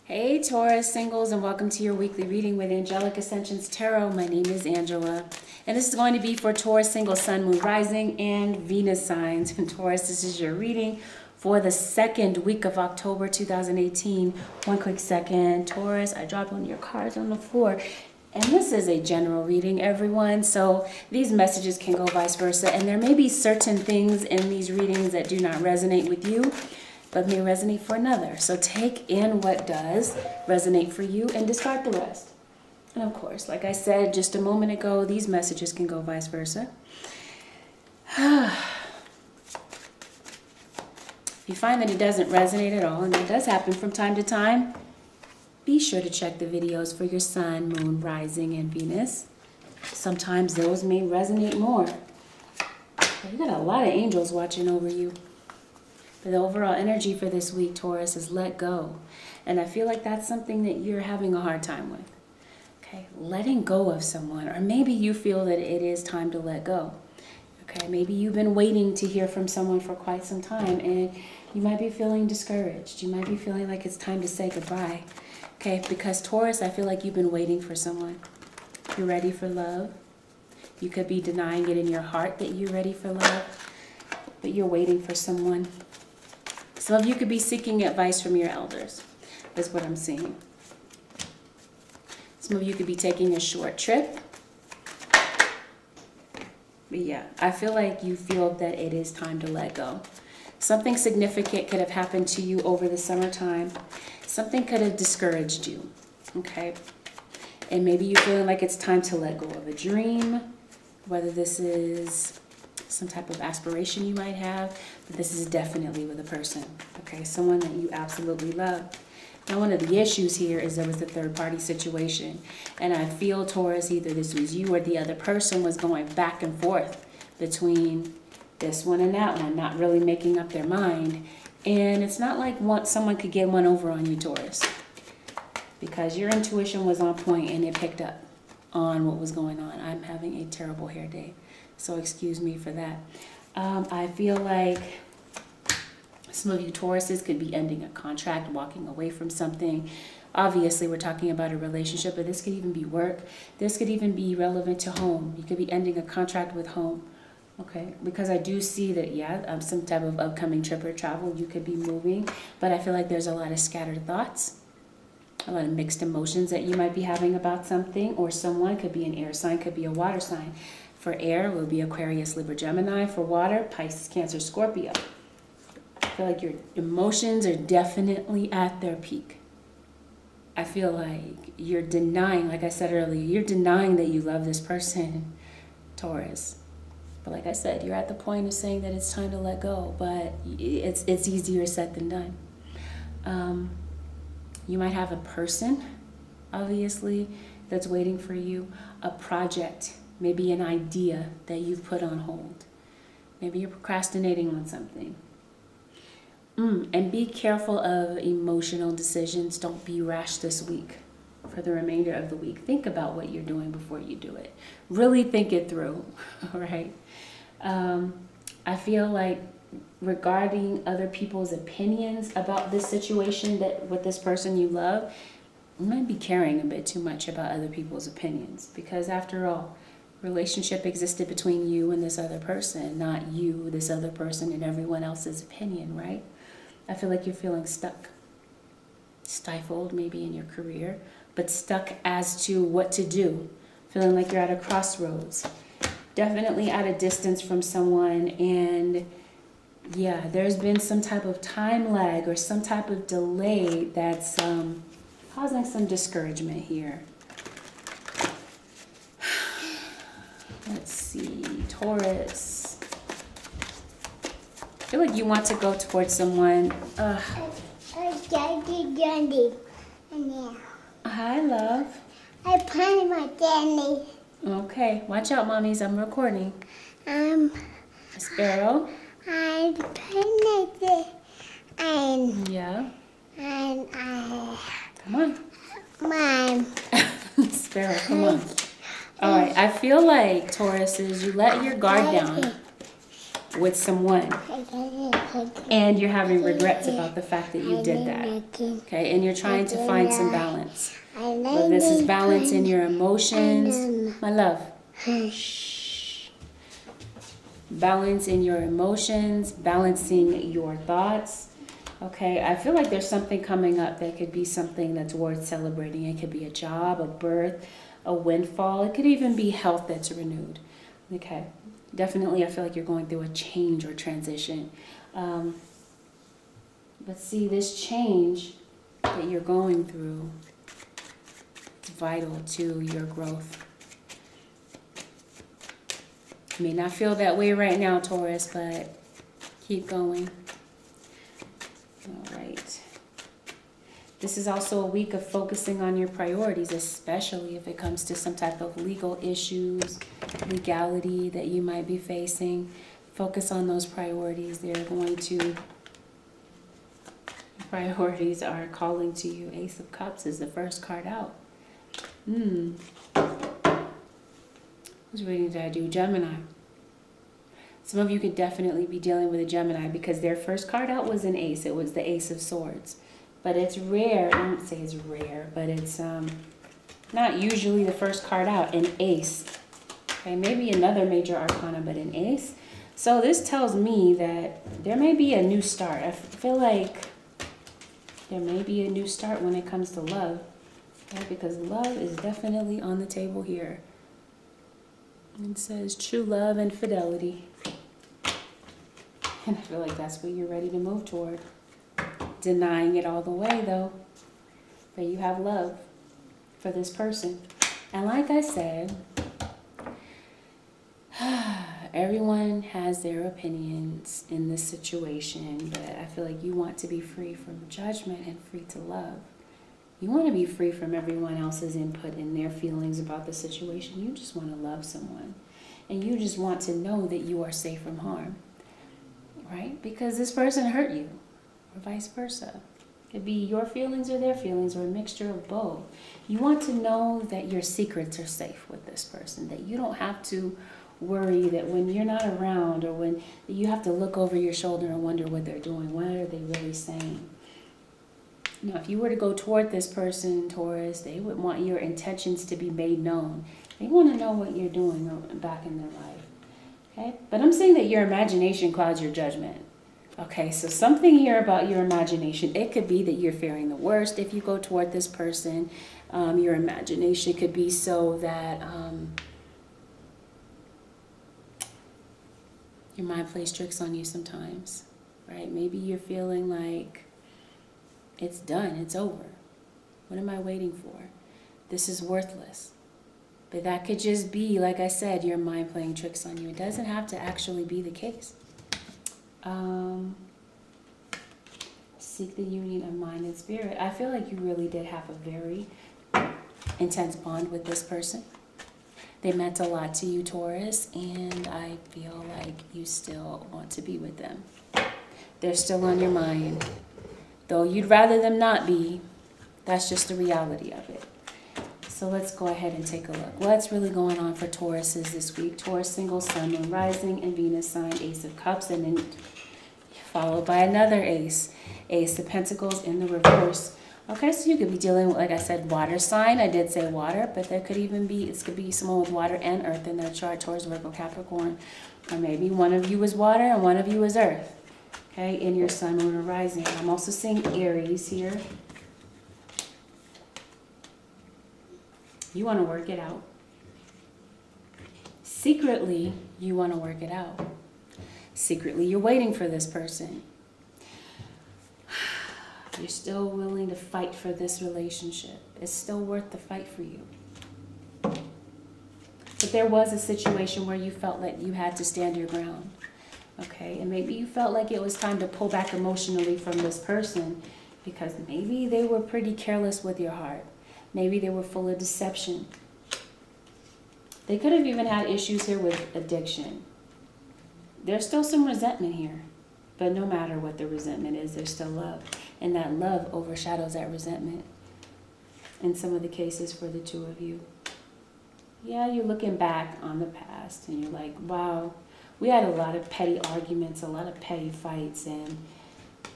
Hey Taurus singles, and welcome to your weekly reading with Angelic Ascensions Tarot. My name is Angela, and this is going to be for Taurus single sun, moon, rising, and Venus signs. And Taurus, this is your reading for the second week of October 2018. One quick second, Taurus, I dropped one of your cards on the floor. And this is a general reading, everyone, so these messages can go vice versa. And there may be certain things in these readings that do not resonate with you, but may resonate for another. So take in what does resonate for you and discard the rest. And of course, like I said just a moment ago, these messages can go vice versa. If you find that it doesn't resonate at all, and that does happen from time to time, be sure to check the videos for your sun, moon, rising, and Venus. Sometimes those may resonate more. You got a lot of angels watching over you. But the overall energy for this week, Taurus, is let go. And I feel like that's something that you're having a hard time with. Okay, letting go of someone. Or maybe you feel that it is time to let go. Okay, maybe you've been waiting to hear from someone for quite some time and you might be feeling discouraged. You might be feeling like it's time to say goodbye. Okay, because Taurus, I feel like you've been waiting for someone. You're ready for love. You could be denying it in your heart that you're ready for love, but you're waiting for someone. Some of you could be seeking advice from your elders, is what I'm seeing. Some of you could be taking a short trip. But yeah, I feel like you feel that it is time to let go. Something significant could have happened to you over the summertime. Something could have discouraged you, okay? And maybe you're feeling like it's time to let go of a dream, whether this is some type of aspiration you might have, but this is definitely with a person, okay? Someone that you absolutely love. Now, one of the issues here is there was a third-party situation, and I feel, Taurus, either this was you or the other person was going back and forth between this one and that one, not really making up their mind. And it's not like someone could get one over on you, Taurus, because your intuition was on point and it picked up on what was going on. I'm having a terrible hair day, so excuse me for that. I feel like some of you Tauruses could be ending a contract, walking away from something. Obviously, we're talking about a relationship, but this could even be work. This could even be relevant to home. You could be ending a contract with home. Okay, because I do see that, yeah, some type of upcoming trip or travel, you could be moving, but I feel like there's a lot of scattered thoughts, a lot of mixed emotions that you might be having about something or someone. Could be an air sign, could be a water sign. For air, will be Aquarius, Libra, Gemini. For water, Pisces, Cancer, Scorpio. I feel like your emotions are definitely at their peak. I feel like you're denying, like I said earlier, you're denying that you love this person, Taurus. But like I said, you're at the point of saying that it's time to let go, but it's easier said than done. You might have a person, obviously, that's waiting for you, a project, maybe an idea that you've put on hold. Maybe you're procrastinating on something. And be careful of emotional decisions. Don't be rash this week. For the remainder of the week, think about what you're doing before you do it. Really think it through, all right? I feel like regarding other people's opinions about this situation that with this person you love, you might be caring a bit too much about other people's opinions, because after all, relationship existed between you and this other person, not you, this other person, and everyone else's opinion, right? I feel like you're feeling stuck, stifled maybe in your career, but stuck as to what to do, feeling like you're at a crossroads, definitely at a distance from someone. And yeah, there's been some type of time lag or some type of delay that's causing some discouragement here. Let's see, Taurus. I feel like you want to go towards someone. Hi, love. I play my daddy. Okay, watch out, mommies. I'm recording. Sparrow. I play my and Yeah. and I Come on. my Sparrow, come on. All right, I feel like, Taurus, is you let your guard down. with someone, and you're having regrets about the fact that you did that. Okay, and you're trying to find some balance. But this is balance in your emotions, my love. Shh. Balance in your emotions, balancing your thoughts. Okay, I feel like there's something coming up that could be something that's worth celebrating. It could be a job, a birth, a windfall. It could even be health that's renewed. Okay, definitely I feel like you're going through a change or transition. But see, this change that you're going through, it's vital to your growth. You may not feel that way right now, Taurus, but keep going. All right. This is also a week of focusing on your priorities, especially if it comes to some type of legal issues, legality that you might be facing. Focus on those priorities. Priorities are calling to you. Ace of Cups is the first card out. Whose reading did I do? Gemini. Some of you could definitely be dealing with a Gemini because their first card out was an ace. It was the Ace of Swords. But it's rare. I won't say it's rare, but it's not usually the first card out, an ace. Okay, maybe another major arcana, but an ace. So this tells me that there may be a new start. I feel like there may be a new start when it comes to love. Okay, because love is definitely on the table here. It says true love and fidelity. And I feel like that's what you're ready to move toward. Denying it all the way, though. But you have love for this person. And like I said, everyone has their opinions in this situation, but I feel like you want to be free from judgment and free to love. You want to be free from everyone else's input and their feelings about the situation. You just want to love someone. And you just want to know that you are safe from harm. Right? Because this person hurt you. Or vice versa. It could be your feelings or their feelings or a mixture of both. You want to know that your secrets are safe with this person. That you don't have to worry that when you're not around or when you have to look over your shoulder and wonder what they're doing. What are they really saying? Now, if you were to go toward this person, Taurus, they would want your intentions to be made known. They want to know what you're doing back in their life. Okay? But I'm saying that your imagination clouds your judgment. Okay, so something here about your imagination. It could be that you're fearing the worst if you go toward this person. Your imagination could be so that your mind plays tricks on you sometimes. Right? Maybe you're feeling like it's done, it's over. What am I waiting for? This is worthless. But that could just be, like I said, your mind playing tricks on you. It doesn't have to actually be the case. Seek the union of mind and spirit. I feel like you really did have a very intense bond with this person. They meant a lot to you, Taurus, and I feel like you still want to be with them. They're still on your mind. Though you'd rather them not be, that's just the reality of it. So let's go ahead and take a look. What's really going on for Tauruses this week? Taurus, single, sun, moon, rising, and Venus sign, Ace of Cups, and then followed by another ace. Ace of Pentacles in the reverse. Okay, so you could be dealing with, like I said, water sign. I did say water, but there could even be, it could be someone with water and earth in their chart, Taurus, Virgo, Capricorn. Or maybe one of you is water and one of you is earth. Okay, in your sun, moon, or rising. I'm also seeing Aries here. You want to work it out. Secretly, you want to work it out. Secretly, you're waiting for this person. You're still willing to fight for this relationship. It's still worth the fight for you. But there was a situation where you felt like you had to stand your ground. Okay, and maybe you felt like it was time to pull back emotionally from this person because maybe they were pretty careless with your heart. Maybe they were full of deception. They could have even had issues here with addiction. There's still some resentment here. But no matter what the resentment is, there's still love. And that love overshadows that resentment in some of the cases for the two of you. Yeah, you're looking back on the past and you're like, wow, we had a lot of petty arguments, a lot of petty fights,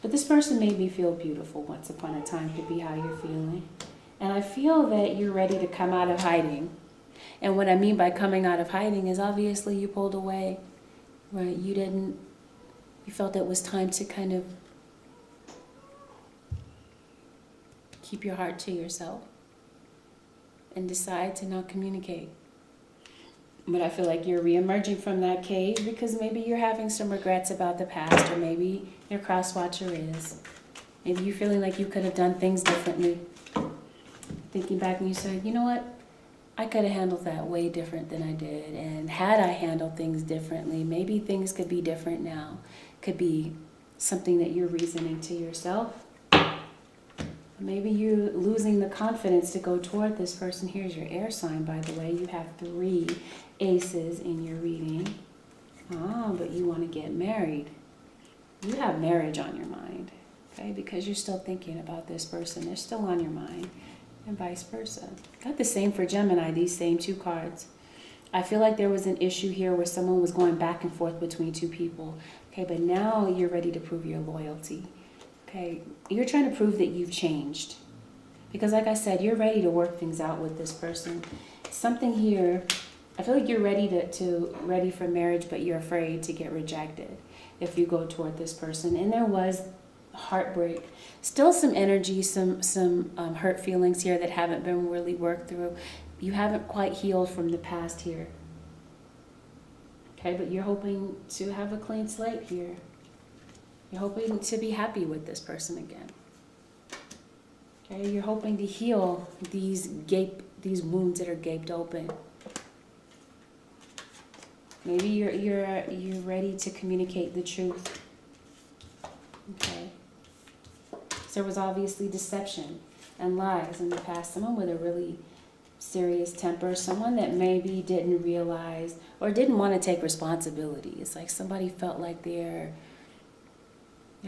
but this person made me feel beautiful once upon a time, could be how you're feeling. And I feel that you're ready to come out of hiding. And what I mean by coming out of hiding is obviously you pulled away, right? You felt it was time to kind of keep your heart to yourself and decide to not communicate. But I feel like you're re-emerging from that cave because maybe you're having some regrets about the past, or maybe your cross watcher is. Maybe you're feeling like you could have done things differently. Thinking back and you said, you know what? I could have handled that way different than I did. And had I handled things differently, maybe things could be different now. Could be something that you're reasoning to yourself. Maybe you're losing the confidence to go toward this person. Here's your air sign, by the way. You have 3 aces in your reading. But you want to get married. You have marriage on your mind, okay? Because you're still thinking about this person. They're still on your mind, and vice versa. Got the same for Gemini, these same 2 cards. I feel like there was an issue here where someone was going back and forth between 2 people, okay? But now you're ready to prove your loyalty. Okay, you're trying to prove that you've changed. Because like I said, you're ready to work things out with this person. Something here, I feel like you're ready for marriage, but you're afraid to get rejected if you go toward this person. And there was heartbreak. Still some energy, some hurt feelings here that haven't been really worked through. You haven't quite healed from the past here. Okay, but you're hoping to have a clean slate here. You're hoping to be happy with this person again. Okay, you're hoping to heal these wounds that are gaped open. Maybe you're ready to communicate the truth. Okay. So there was obviously deception and lies in the past. Someone with a really serious temper, someone that maybe didn't realize or didn't want to take responsibility. It's like somebody felt like their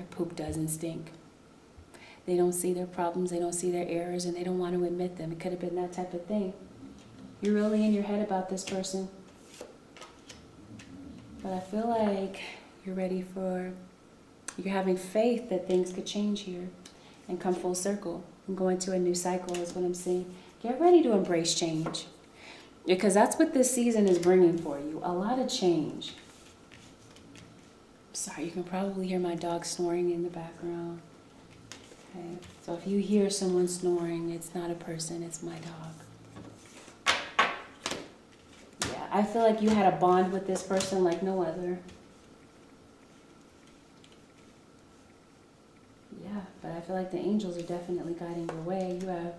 poop doesn't stink. They don't see their problems, they don't see their errors, and they don't want to admit them. It could have been that type of thing. You're really in your head about this person. But I feel like you're having faith that things could change here and come full circle and go into a new cycle is what I'm seeing. Get ready to embrace change. Because that's what this season is bringing for you. A lot of change. Sorry, you can probably hear my dog snoring in the background. Okay, so if you hear someone snoring, it's not a person, it's my dog. Yeah, I feel like you had a bond with this person like no other. Yeah, but I feel like the angels are definitely guiding your way. You have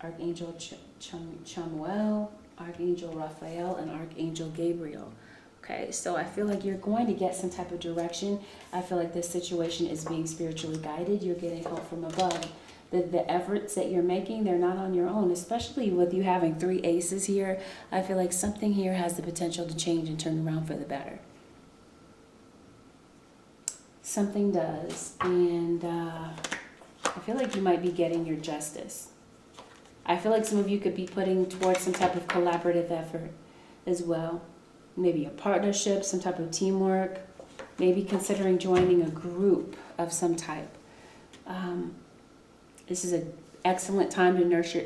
Archangel Chamuel, Archangel Raphael, and Archangel Gabriel. Okay, so I feel like you're going to get some type of direction. I feel like this situation is being spiritually guided. You're getting help from above. The efforts that you're making, they're not on your own, especially with you having 3 aces here. I feel like something here has the potential to change and turn around for the better. Something does, and I feel like you might be getting your justice. I feel like some of you could be putting towards some type of collaborative effort as well. Maybe a partnership, some type of teamwork, maybe considering joining a group of some type. This is an excellent time to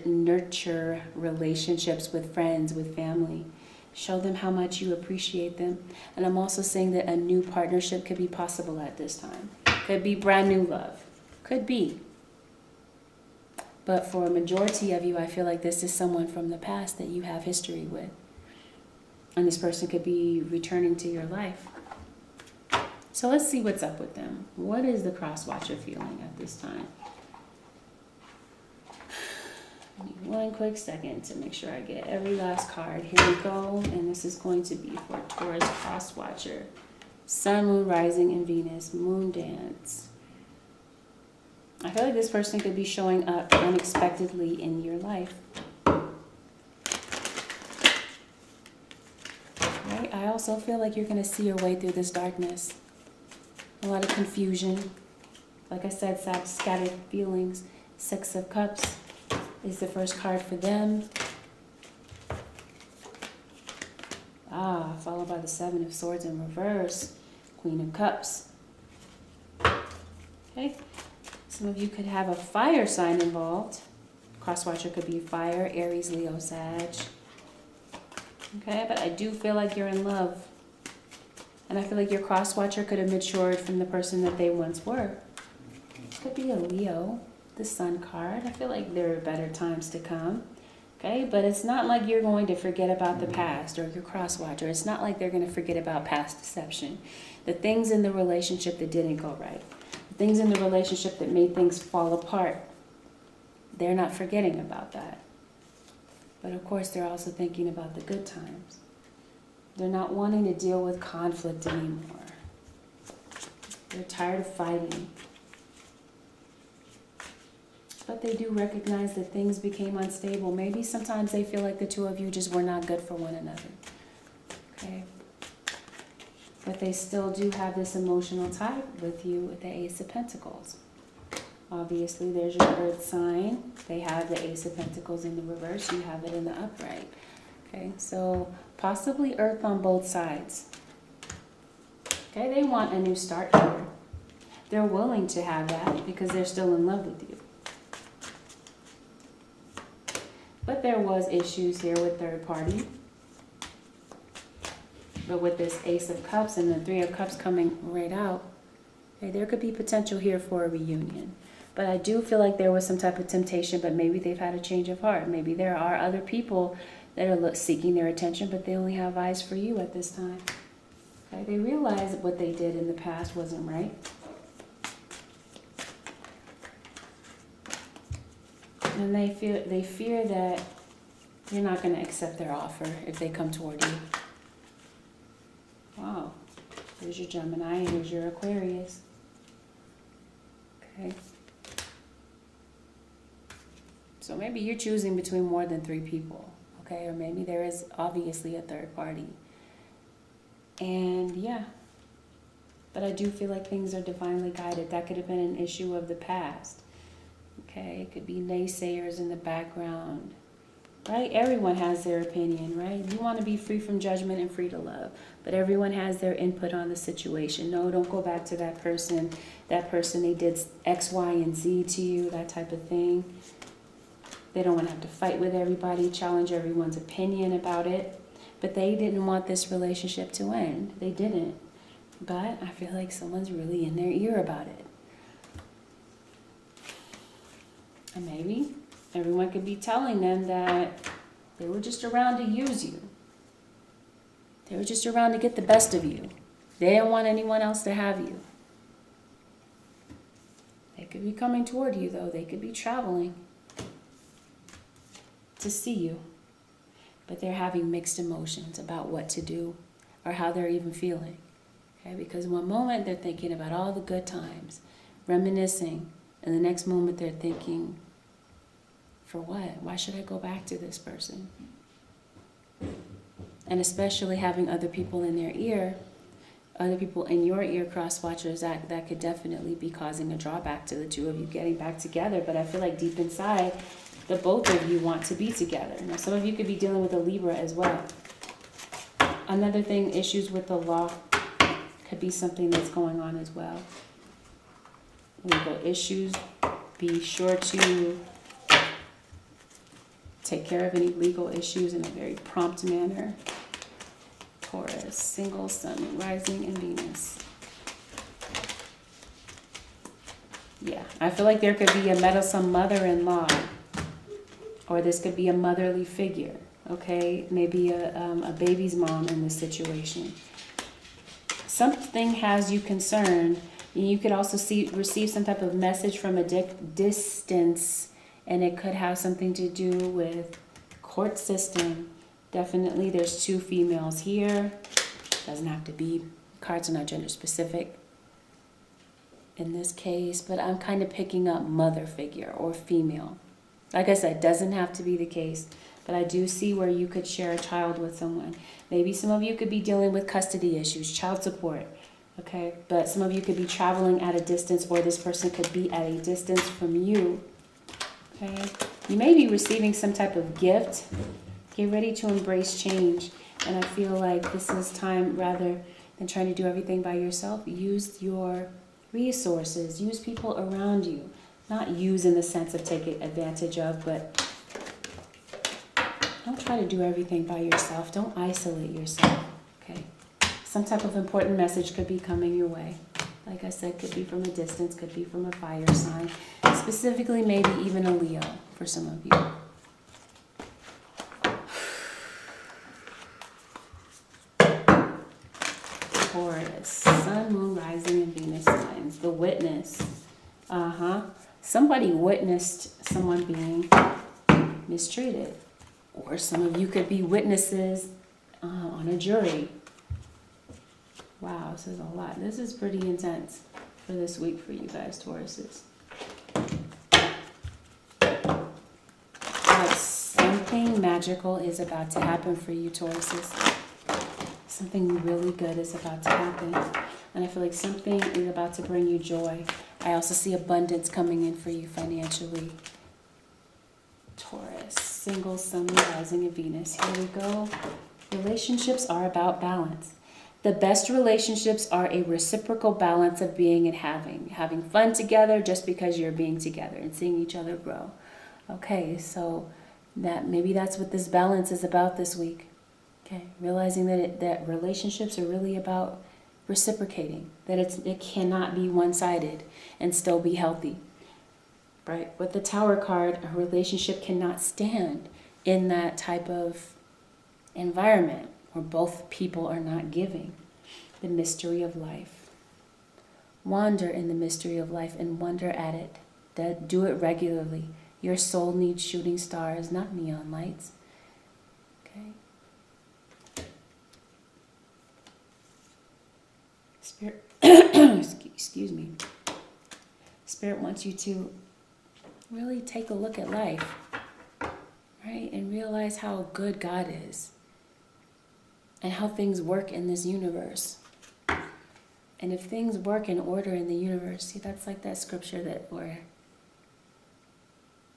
nurture relationships with friends, with family. Show them how much you appreciate them. And I'm also saying that a new partnership could be possible at this time. Could be brand new love. Could be. But for a majority of you, I feel like this is someone from the past that you have history with. And this person could be returning to your life. So let's see what's up with them. What is the cross-watcher feeling at this time? I need one quick second to make sure I get every last card. Here we go. And this is going to be for Taurus cross-watcher. Sun, Moon, Rising, and Venus. Moon dance. I feel like this person could be showing up unexpectedly in your life. Right? I also feel like you're going to see your way through this darkness. A lot of confusion. Like I said, scattered feelings. 6 of Cups is the first card for them. Followed by the Seven of Swords in reverse. Queen of Cups. Okay. Some of you could have a fire sign involved. Cross-watcher could be fire, Aries, Leo, Sag. Okay, but I do feel like you're in love. And I feel like your cross-watcher could have matured from the person that they once were. Could be a Leo, the Sun card. I feel like there are better times to come. Okay, but it's not like you're going to forget about the past or your cross-watcher. It's not like they're going to forget about past deception. The things in the relationship that didn't go right. The things in the relationship that made things fall apart. They're not forgetting about that. But of course, they're also thinking about the good times. They're not wanting to deal with conflict anymore. They're tired of fighting. But they do recognize that things became unstable. Maybe sometimes they feel like the two of you just were not good for one another. Okay? But they still do have this emotional tie with you with the Ace of Pentacles. Obviously, there's your Earth sign. They have the Ace of Pentacles in the reverse. You have it in the upright. Okay, so possibly Earth on both sides. Okay, they want a new start here. They're willing to have that because they're still in love with you. But there was issues here with third party. But with this Ace of Cups and the Three of Cups coming right out, okay, there could be potential here for a reunion. But I do feel like there was some type of temptation, but maybe they've had a change of heart. Maybe there are other people that are seeking their attention, but they only have eyes for you at this time. Okay? They realize that what they did in the past wasn't right. And they fear that you're not going to accept their offer if they come toward you. Wow. Here's your Gemini, and here's your Aquarius. Okay. So maybe you're choosing between more than 3 people, okay? Or maybe there is obviously a third party. And yeah, but I do feel like things are divinely guided. That could have been an issue of the past, okay? It could be naysayers in the background, right? Everyone has their opinion, right? You want to be free from judgment and free to love, but everyone has their input on the situation. No, don't go back to that person. That person, they did X, Y, and Z to you, that type of thing. They don't want to have to fight with everybody, challenge everyone's opinion about it. But they didn't want this relationship to end. They didn't. But I feel like someone's really in their ear about it. And maybe everyone could be telling them that they were just around to use you. They were just around to get the best of you. They didn't want anyone else to have you. They could be coming toward you, though. They could be traveling to see you, but they're having mixed emotions about what to do or how they're even feeling. Okay, because one moment they're thinking about all the good times, reminiscing, and the next moment they're thinking, for what? Why should I go back to this person? And especially having other people in their ear, other people in your ear, cross watchers, that could definitely be causing a drawback to the two of you getting back together. But I feel like deep inside, the both of you want to be together. Now, some of you could be dealing with a Libra as well. Another thing, issues with the law could be something that's going on as well. Legal issues. Be sure to take care of any legal issues in a very prompt manner. Taurus, single, sun, rising, and Venus. Yeah, I feel like there could be a meddlesome mother-in-law. Or this could be a motherly figure, okay? Maybe a baby's mom in this situation. Something has you concerned. You could also receive some type of message from a distance, and it could have something to do with court system. Definitely, there's 2 females here. Doesn't have to be. Cards are not gender specific in this case, but I'm kind of picking up mother figure or female. Like I said, doesn't have to be the case, but I do see where you could share a child with someone. Maybe some of you could be dealing with custody issues, child support, okay? But some of you could be traveling at a distance, or this person could be at a distance from you, okay? You may be receiving some type of gift. Get ready to embrace change. And I feel like this is time, rather than trying to do everything by yourself, use your resources, use people around you. Not use in the sense of taking advantage of, but don't try to do everything by yourself. Don't isolate yourself, okay? Some type of important message could be coming your way. Like I said, could be from a distance, could be from a fire sign. Specifically, maybe even a Leo for some of you. Taurus, Sun, Moon, Rising, and Venus signs. The witness. Somebody witnessed someone being mistreated. Or some of you could be witnesses on a jury. Wow, this is a lot. This is pretty intense for this week for you guys, Tauruses. But something magical is about to happen for you, Tauruses. Something really good is about to happen. And I feel like something is about to bring you joy. I also see abundance coming in for you financially. Taurus, single, Sun, Rising, and Venus. Here we go. Relationships are about balance. The best relationships are a reciprocal balance of being and having fun together just because you're being together and seeing each other grow. Okay, so maybe that's what this balance is about this week. Okay, realizing that relationships are really about reciprocating, that it cannot be one-sided and still be healthy. Right? With the Tower card, a relationship cannot stand in that type of environment where both people are not giving. The mystery of life. Wander in the mystery of life and wonder at it. Do it regularly. Your soul needs shooting stars, not neon lights. Okay? Spirit, excuse me. Spirit wants you to really take a look at life, right? And realize how good God is and how things work in this universe. And if things work in order in the universe, see, that's like that scripture where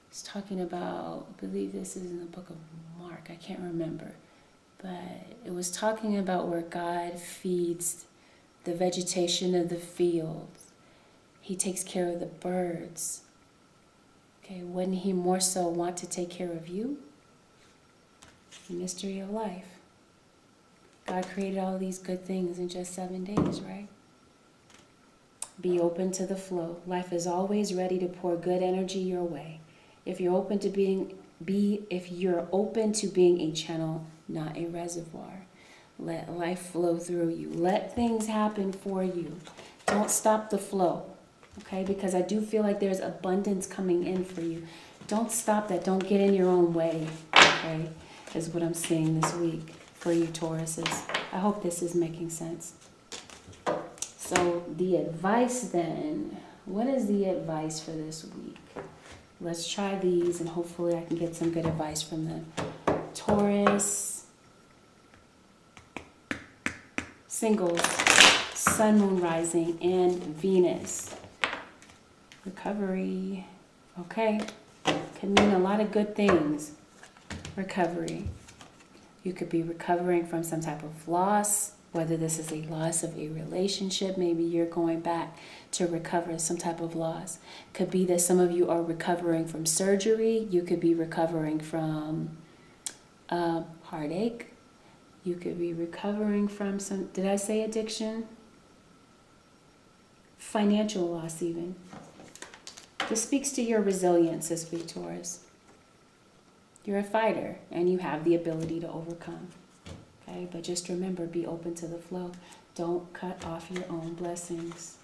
it's talking about, I believe this is in the book of Mark, I can't remember, but it was talking about where God feeds the vegetation of the fields. He takes care of the birds. Okay, wouldn't he more so want to take care of you? The mystery of life. God created all these good things in just 7 days, right? Be open to the flow. Life is always ready to pour good energy your way. If you're open to being a channel, not a reservoir. Let life flow through you. Let things happen for you. Don't stop the flow. Okay, because I do feel like there's abundance coming in for you. Don't stop that. Don't get in your own way. Okay, is what I'm seeing this week for you, Tauruses. I hope this is making sense. So the advice then, what is the advice for this week? Let's try these and hopefully I can get some good advice from them. Taurus, singles, Sun, Moon, Rising, and Venus. Recovery. Okay. Can mean a lot of good things. Recovery. You could be recovering from some type of loss, whether this is a loss of a relationship. Maybe you're going back to recover some type of loss. Could be that some of you are recovering from surgery. You could be recovering from heartache. You could be recovering from did I say addiction? Financial loss even. This speaks to your resilience this week, Taurus. You're a fighter and you have the ability to overcome. Okay, but just remember, be open to the flow. Don't cut off your own blessings.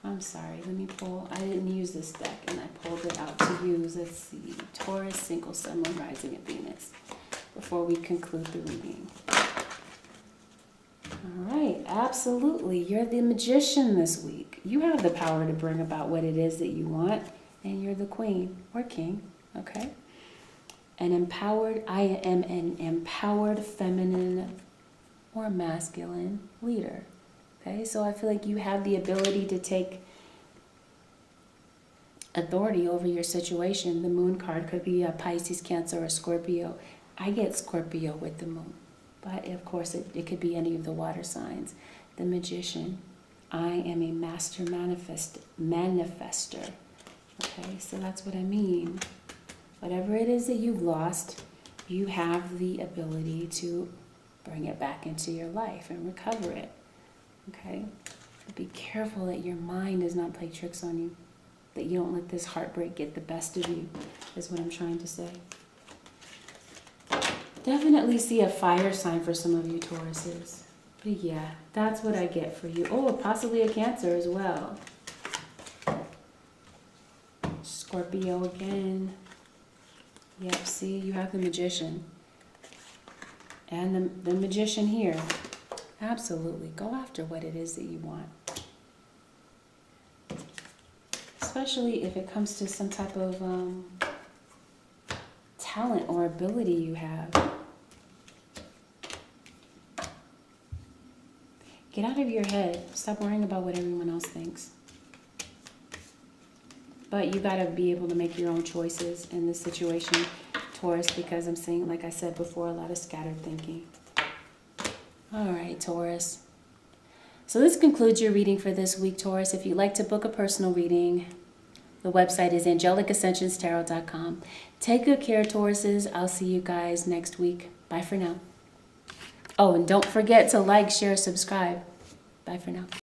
I'm sorry, let me pull. I didn't use this deck and I pulled it out to use. Let's see, Taurus, single, Sun, Moon, Rising, and Venus before we conclude the reading. All right, absolutely. You're the magician this week. You have the power to bring about what it is that you want, and you're the queen or king, okay? I am an empowered feminine or masculine leader, okay? So I feel like you have the ability to take authority over your situation. The moon card could be a Pisces, Cancer, or Scorpio. I get Scorpio with the moon. But of course, it could be any of the water signs. The Magician. I am a master manifester. Okay, so that's what I mean. Whatever it is that you've lost, you have the ability to bring it back into your life and recover it. Okay? But be careful that your mind does not play tricks on you. That you don't let this heartbreak get the best of you, is what I'm trying to say. Definitely see a fire sign for some of you Tauruses. But yeah, that's what I get for you. Oh, possibly a Cancer as well. Scorpio again. Yep, see, you have the Magician. And the Magician here. Absolutely, go after what it is that you want. Especially if it comes to some type of talent or ability you have. Get out of your head. Stop worrying about what everyone else thinks. But you got to be able to make your own choices in this situation, Taurus, because I'm seeing, like I said before, a lot of scattered thinking. All right, Taurus. So this concludes your reading for this week, Taurus. If you'd like to book a personal reading, the website is AngelicAscensionsTarot.com. Take good care, Tauruses. I'll see you guys next week. Bye for now. Oh, and don't forget to like, share, subscribe. Bye for now.